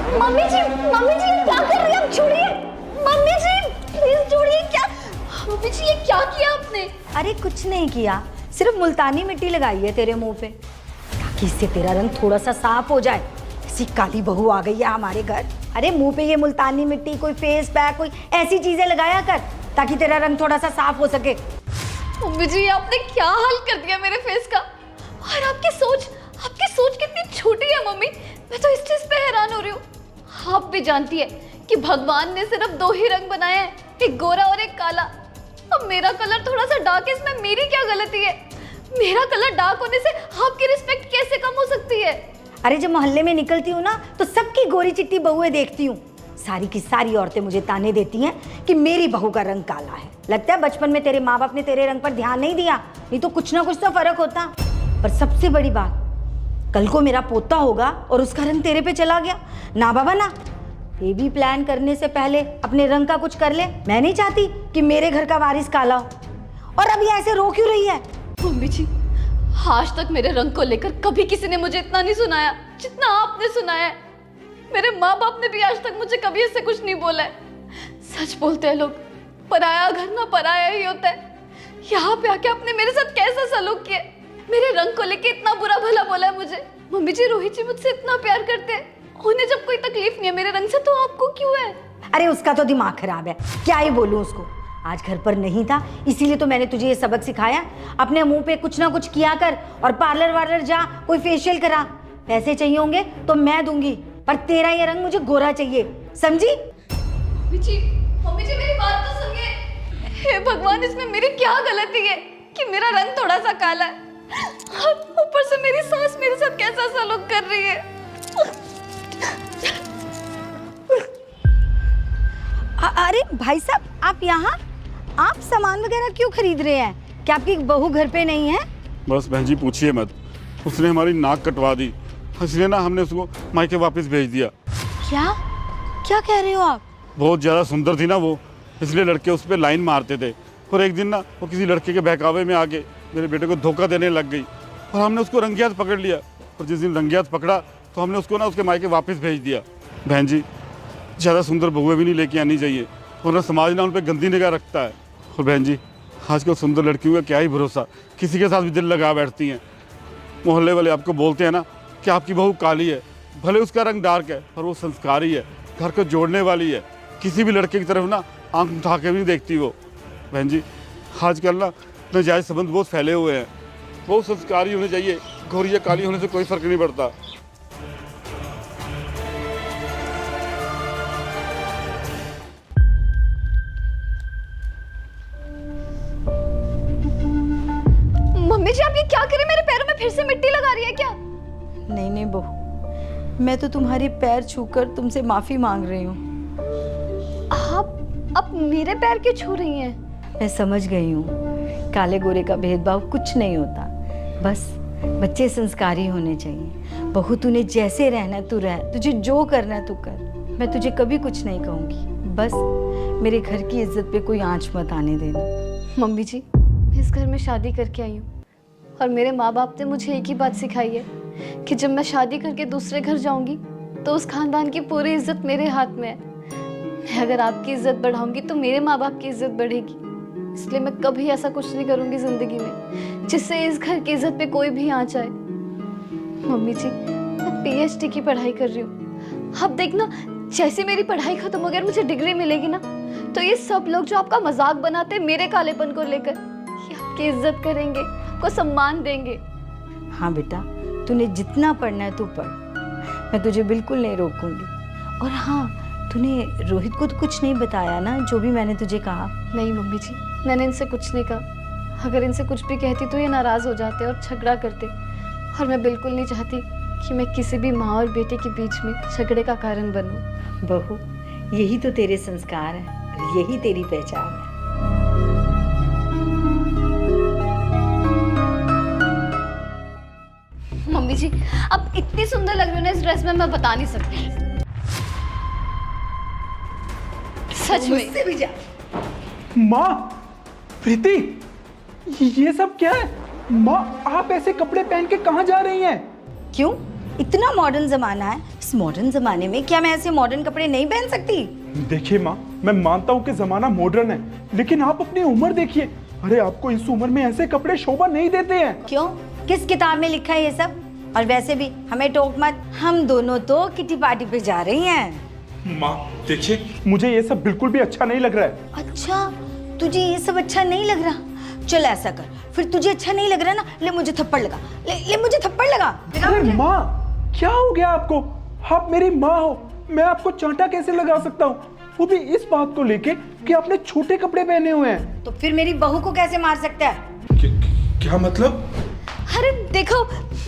Mummy जी क्या कर रही हैं? छोड़िए मम्मी जी, प्लीज छोड़िए। क्या मम्मी जी, ये क्या किया आपने? अरे कुछ नहीं किया, सिर्फ मुल्तानी मिट्टी लगाई है तेरे मुंह पे ताकि इससे तेरा रंग थोड़ा सा साफ हो जाए। ऐसी काली बहू आ गई है हमारे घर। अरे मुंह पे ये मुल्तानी मिट्टी, कोई फेस पैक, कोई ऐसी चीजें लगाया कर ताकि तेरा रंग थोड़ा सा साफ हो सके। मम्मी जी, आपने क्या हाल कर दिया मेरे फेस का। और आपकी सोच कितनी छोटी है मम्मी। मैं तो इस चीज पे हैरान हो रही हूँ। आप भी जानती है कि भगवान ने सिर्फ 2 ही रंग बनाए हैं, एक गोरा और एक काला। अब मेरा कलर थोड़ा सा डार्क है, इसमें मेरी क्या गलती है? मेरा कलर डार्क होने से आपकी रिस्पेक्ट कैसे कम हो सकती है? अरे जब मोहल्ले में निकलती हूँ ना तो सबकी गोरी चिट्टी बहुएं देखती हूँ। सारी की सारी औरतें मुझे ताने देती हैं कि मेरी बहू का रंग काला है। लगता है बचपन में तेरे माँ बाप ने तेरे रंग पर ध्यान नहीं दिया, नहीं तो कुछ ना कुछ तो फर्क होता। पर सबसे बड़ी बात, कल को मेरा पोता होगा और उसका रंग तेरे पे चला गया ना बाबा ना। बेबी प्लान करने से पहले अपने रंग का कुछ कर ले। मैं नहीं चाहती कि मेरे घर का वारिस काला हो। और अभी ऐसे रो क्यों रही है? मम्मी जी, आज तक मेरे रंग को लेकर कभी किसी ने मुझे इतना नहीं सुनाया जितना आपने सुनाया है। मेरे माँ बाप ने भी आज तक मुझे कभी ऐसे कुछ नहीं बोला है। सच बोलते हैं लोग, पराया घर ना पराया ही होता है। यहाँ पे आके आपने मेरे साथ कैसा सलूक किया, मेरे रंग को लेके इतना बुरा भला बोला है मुझे। मम्मी जी, रोहित जी मुझसे इतना प्यार करते हैं, उन्हें जब कोई तकलीफ नहीं है मेरे रंग से, तो आपको क्यों है? अरे उसका तो दिमाग खराब है, क्या ही बोलूं उसको। आज घर पर नहीं था इसीलिए तो मैंने तुझे ये सबक सिखाया। अपने मुंह पे कुछ ना कुछ किया कर और पार्लर वार्लर जा, कोई फेशियल करा। पैसे चाहिए होंगे तो मैं दूंगी, पर तेरा ये रंग मुझे गोरा चाहिए, समझी? मम्मी जी मेरी बात तो सुनिए। हे भगवान, इसमें मेरी क्या गलती है कि मेरा रंग थोड़ा सा काला है? ऊपर से मेरी सास मेरे साथ कैसा सलूक कर रही है। अरे भाई साहब, आप यहाँ? आप सामान वगैरह क्यों खरीद रहे हैं? क्या आपकी बहू घर पे नहीं है? बस बहन जी पूछिए मत, उसने हमारी नाक कटवा दी, इसलिए ना हमने उसको मायके वापस भेज दिया। क्या क्या कह रहे हो आप? बहुत ज़्यादा सुंदर थी ना वो, इसलिए लड़के उस पर लाइन मारते थे। और एक दिन ना वो किसी लड़के के बहकावे में आके मेरे बेटे को धोखा देने लग गई और हमने उसको रंगियात पकड़ लिया। और जिस दिन रंगियात पकड़ा तो हमने उसको ना उसके मायके वापस भेज दिया। बहन जी, ज़्यादा सुंदर बहुएं भी नहीं लेके आनी चाहिए, वरना समाज ना उन पर गंदी निगाह रखता है। और बहन जी, आजकल सुंदर लड़कियों का क्या ही भरोसा, किसी के साथ भी दिल लगा बैठती हैं। मोहल्ले वाले आपको बोलते हैं ना कि आपकी बहू काली है, भले उसका रंग डार्क है पर वो संस्कारी है, घर को जोड़ने वाली है, किसी भी लड़के की तरफ ना आंख उठा के भी नहीं देखती वो। बहन जी, आजकल ना नाजायज संबंध बहुत फैले हुए हैं, बहुत संस्कारी होने चाहिए, गोरी या काली होने से कोई फर्क नहीं पड़ता। मम्मी जी, आप ये क्या करें? मेरे पैरों में फिर से मिट्टी लगा रही है क्या? नहीं नहीं बहू, मैं तो तुम्हारे पैर छूकर तुमसे माफी मांग रही हूँ। आप मेरे पैर क्यों छू रही हैं? मैं समझ गई हूँ, काले गोरे का भेदभाव कुछ नहीं होता, बस बच्चे संस्कारी होने चाहिए। बहू तूने जैसे रहना तू रह, तुझे जो करना तू कर, मैं तुझे कभी कुछ नहीं कहूँगी। बस मेरे घर की इज्जत पे कोई आंच मत आने देना। मम्मी जी, मैं इस घर में शादी करके आई हूँ और मेरे माँ बाप ने मुझे एक ही बात सिखाई है कि जब मैं शादी करके दूसरे घर जाऊंगी तो उस खानदान की पूरी इज्जत मेरे हाथ में है। मैं अगर आपकी इज्जत बढ़ाऊंगी तो मेरे माँ बाप की इज्जत बढ़ेगी। इसलिए मैं कभी ऐसा कुछ नहीं करूंगी जिंदगी में जिससे इस घर की इज्जत पे कोई भी आँच आए। मम्मी जी, मैं PhD की पढ़ाई कर रही हूँ। अब देखना, जैसे मेरी पढ़ाई खत्म हो गई, मुझे डिग्री मिलेगी ना, तो ये सब लोग जो आपका मजाक बनाते हैं मेरे कालेपन को लेकर, ये आपकी इज्जत करेंगे, आपको सम्मान देंगे। हाँ बेटा, तूने जितना पढ़ना है तू पढ़, मैं तुझे बिल्कुल नहीं रोकूंगी। और हाँ, तूने रोहित को तो कुछ नहीं बताया ना जो भी मैंने तुझे कहा? नहीं मम्मी जी, मैंने इनसे कुछ नहीं कहा। अगर इनसे कुछ भी कहती तो ये नाराज़ हो जाते और झगड़ा करते, और मैं बिल्कुल नहीं चाहती कि मैं किसी भी माँ और बेटे के बीच में झगड़े का कारण बनूं। बहू, यही तो तेरे संस्कार है और यही तेरी पहचान है। मम्मी जी, आप इतनी सुंदर लग रही हो ना इस ड्रेस में, मैं बता नहीं सकती। सच में। मुझसे भी जा। माँ, प्रीति, ये सब क्या है? माँ, आप ऐसे कपड़े पहन के कहाँ जा रही हैं? क्यों? इतना मॉडर्न जमाना है, इस मॉडर्न जमाने में क्या मैं ऐसे मॉडर्न कपड़े नहीं पहन सकती? देखिए माँ, मैं मानता हूँ कि जमाना मॉडर्न है, लेकिन आप अपनी उम्र देखिए। अरे आपको इस उम्र में ऐसे कपड़े शोभा नहीं देते हैं। क्यों? किस किताब में लिखा है ये सब? और वैसे भी हमें टोक मत, हम दोनों तो किटी पार्टी पे जा रही हैं। माँ देखिए, मुझे ये सब बिल्कुल भी अच्छा नहीं लग रहा है। अच्छा, तुझे ये सब अच्छा नहीं लग रहा? चल ऐसा कर, फिर तुझे अच्छा नहीं लग रहा ना, ले मुझे थप्पड़ लगा, ले मुझे थप्पड़ लगा। अरे माँ, क्या हो गया आपको? आप मेरी माँ हो, मैं आपको चांटा कैसे लगा सकता हूँ, वो भी इस बात को लेके कि आपने छोटे कपड़े पहने हुए हैं। तो फिर मेरी बहू को कैसे मार सकता है? क्या मतलब? अरे देखो,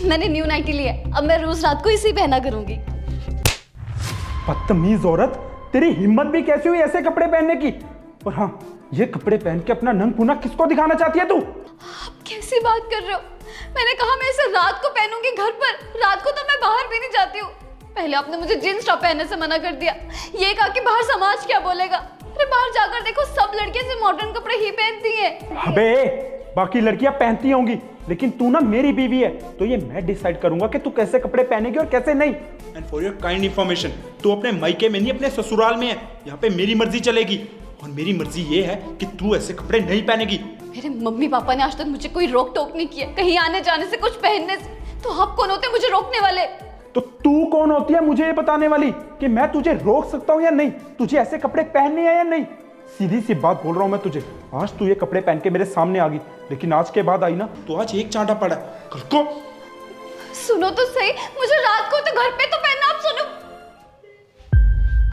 मैंने न्यू नाइटी लिया है, अब मैं रोज रात को इसी पहना करूंगी। बदतमीज औरत, तेरी हिम्मत भी कैसी हुई ऐसे कपड़े पहनने की? और हाँ, ये कपड़े पहन के अपना नंगपुना किसको दिखाना चाहती है तू? आप कैसी बात कर रहे हो? मैंने कहा मैं इसे रात को पहनूंगी घर पर, रात को तो मैं बाहर भी नहीं जाती हूँ। पहले आपने मुझे जींस टॉप पहनने से मना कर दिया, ये कहा कि बाहर समाज क्या बोलेगा। अरे बाहर जाकर देखो, सब लड़कियां सिर्फ मॉडर्न कपड़े ही पहनती हैं। अबे, बाकी लड़कियां पहनती होंगी, लेकिन तू ना मेरी बीवी है, तो ये मैं डिसाइड करूंगा कि तू कैसे कपड़े पहनेगी और कैसे नहीं। And for your kind information, तू अपने मायके में नहीं अपने ससुराल में है, यहाँ पे मेरी मर्जी चलेगी। और मेरी मर्जी ये है कि तू ऐसे कपड़े नहीं पहनेगी। मेरे मम्मी पापा ने आज तक मुझे कोई रोक टोक नहीं किया, कहीं आने जाने से, कुछ पहनने से। तो आप कौन होते हैं मुझे रोकने वाले? तो तू कौन होती है मुझे ये बताने वाली कि मैं तुझे रोक सकता हूँ या नहीं, तुझे ऐसे कपड़े पहनने हैं या नहीं? सीधी सी बात बोल रहा हूँ मैं तुझे, आज तू ये कपड़े पहन के मेरे सामने आ गई, लेकिन आज के बाद आई ना तो आज एक चांटा पड़ा, कल को सुनो तो सही, मुझे रात को तो घर पे तो पहनना। आप सुनो।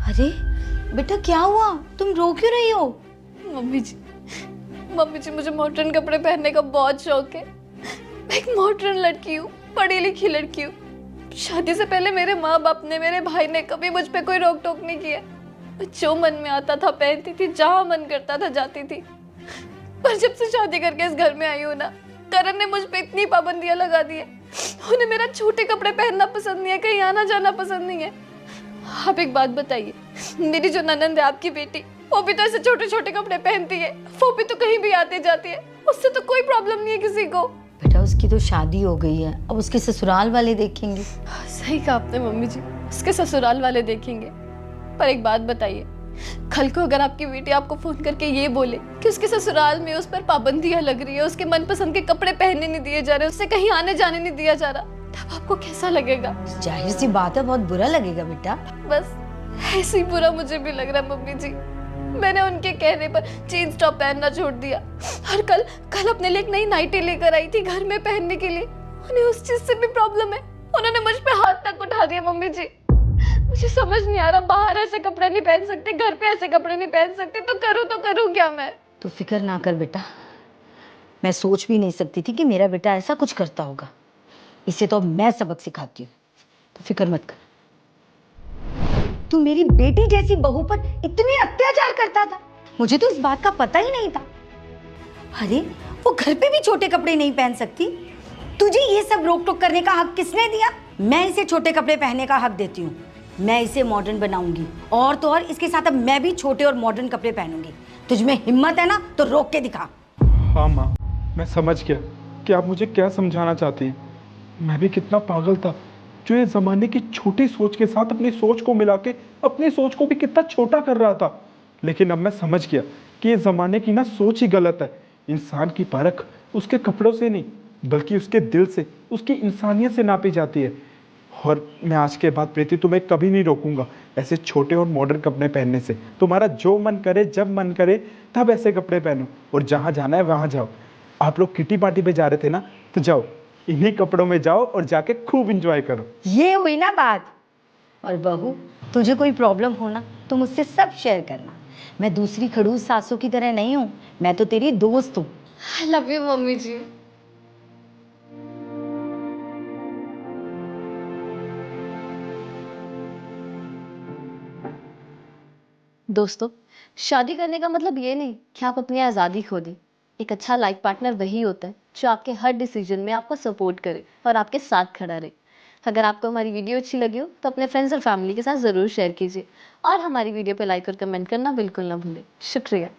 अरे बेटा, क्या हुआ? तुम रो क्यों रही हो? मम्मी जी, मुझे मॉडर्न कपड़े पहनने का बहुत शौक है। मैं एक मॉडर्न लड़की हूँ, पढ़ी लिखी लड़की हूँ। शादी से पहले मेरे माँ बाप ने, मेरे भाई ने कभी मुझ पे कोई रोक टोक नहीं किया। मैं जो मन में आता था पहनती थी, जहाँ मन करता था जाती थी। पर जब से शादी करके इस घर में आई हूँ ना, करण ने मुझ पे इतनी पाबंदियां लगा दी है। उन्हें मेरा छोटे कपड़े पहनना पसंद नहीं है, कहीं आना जाना पसंद नहीं है। आप एक बात बताइए, मेरी जो ननंद है आपकी बेटी, वो भी तो ऐसे छोटे छोटे कपड़े पहनती है, वो भी तो कहीं भी आती जाती है, उससे तो कोई प्रॉब्लम नहीं है किसी को। बेटा, उसकी तो शादी हो गई है, अब उसके ससुराल वाले देखेंगे। सही कहा आपने मम्मी जी, उसके ससुराल वाले देखेंगे। पर एक बात बताइए, कल को अगर आपकी बेटी आपको फोन करके ये बोले कि उसके ससुराल में उस पर पाबंदियां लग रही है, उसके मनपसंद के कपड़े पहनने नहीं दिए जा रहे, उससे कहीं आने जाने नहीं दिया जा रहा, तब आपको कैसा लगेगा? जाहिर सी बात है, बहुत बुरा लगेगा बेटा। बस ऐसे ही बुरा मुझे भी लग रहा है मम्मी जी। मैंने उनके कहने पर जीन्स टॉप पहनना छोड़ दिया और कल अपने लिए एक नई नाइटी लेकर आई थी घर में पहनने के लिए। उन्हें उस चीज से भी प्रॉब्लम है, उन्होंने मुझ पे हाथ तक उठा दिया। मम्मी जी, मुझे समझ नहीं आ रहा, बाहर ऐसे कपड़े नहीं पहन सकते, घर पे ऐसे कपड़े नहीं पहन सकते, तो करूँ क्या मैं? तो फिक्र ना कर बेटा, मैं सोच भी नहीं सकती थी कि मेरा बेटा ऐसा कुछ करता होगा। इसे तो अब मैं सबक सिखाती हूँ, तो फिक्र मत कर। तू मेरी बेटी जैसी बहू पर इतने अत्याचार करता था, मुझे तो इस बात का पता ही नहीं था। अरे वो घर पे भी छोटे कपड़े नहीं पहन सकती, तुझे ये सब रोक टोक करने का हक किसने दिया? मैं इसे छोटे कपड़े पहनने का हक देती हूँ, मैं इसे मॉडर्न बनाऊंगी, और तो और इसके साथ अब मैं भी छोटे और मॉडर्न कपड़े पहनूंगी। तुझ में हिम्मत है ना, तो रोक के दिखा। हाँ माँ, मैं समझ गया कि आप मुझे क्या समझाना चाहती हैं। मैं भी कितना पागल था जो ये ज़माने की छोटी सोच के साथ अपनी सोच को मिला के अपनी सोच को भी कितना छोटा कर रहा था। लेकिन अब मैं समझ गया कि ये ज़माने की ना सोच ही गलत है। इंसान की परख उसके कपड़ों से नहीं, बल्कि उसके दिल से, उसकी इंसानियत से नापी जाती है। और मैं आज के बाद प्रीति तुम्हें कभी नहीं रोकूंगा ऐसे छोटे और मॉडर्न कपड़े पहनने से। तुम्हारा जो मन करे, जब मन करे, तब ऐसे कपड़े पहनो, और जहाँ जाना है वहाँ जाओ। आप लोग किटी पार्टी पे जा रहे थे ना, तो जाओ, इन्हीं कपड़ों में जाओ और जाके खूब एंजॉय करो। ये हुई ना बात। और बहू, तुझे कोई प्रॉब्लम हो ना, तो मुझसे सब शेयर करना। मैं दूसरी खड़ूस सासों की तरह नहीं हूँ, मैं तो तेरी दोस्त हूँ। आई लव यू मम्मी जी। दोस्तों, शादी करने का मतलब ये नहीं कि आप अपनी आज़ादी खो दें। एक अच्छा लाइफ पार्टनर वही होता है जो आपके हर डिसीजन में आपको सपोर्ट करे और आपके साथ खड़ा रहे। अगर आपको हमारी वीडियो अच्छी लगी हो तो अपने फ्रेंड्स और फैमिली के साथ ज़रूर शेयर कीजिए, और हमारी वीडियो पे लाइक और कमेंट करना बिल्कुल ना भूलें। शुक्रिया।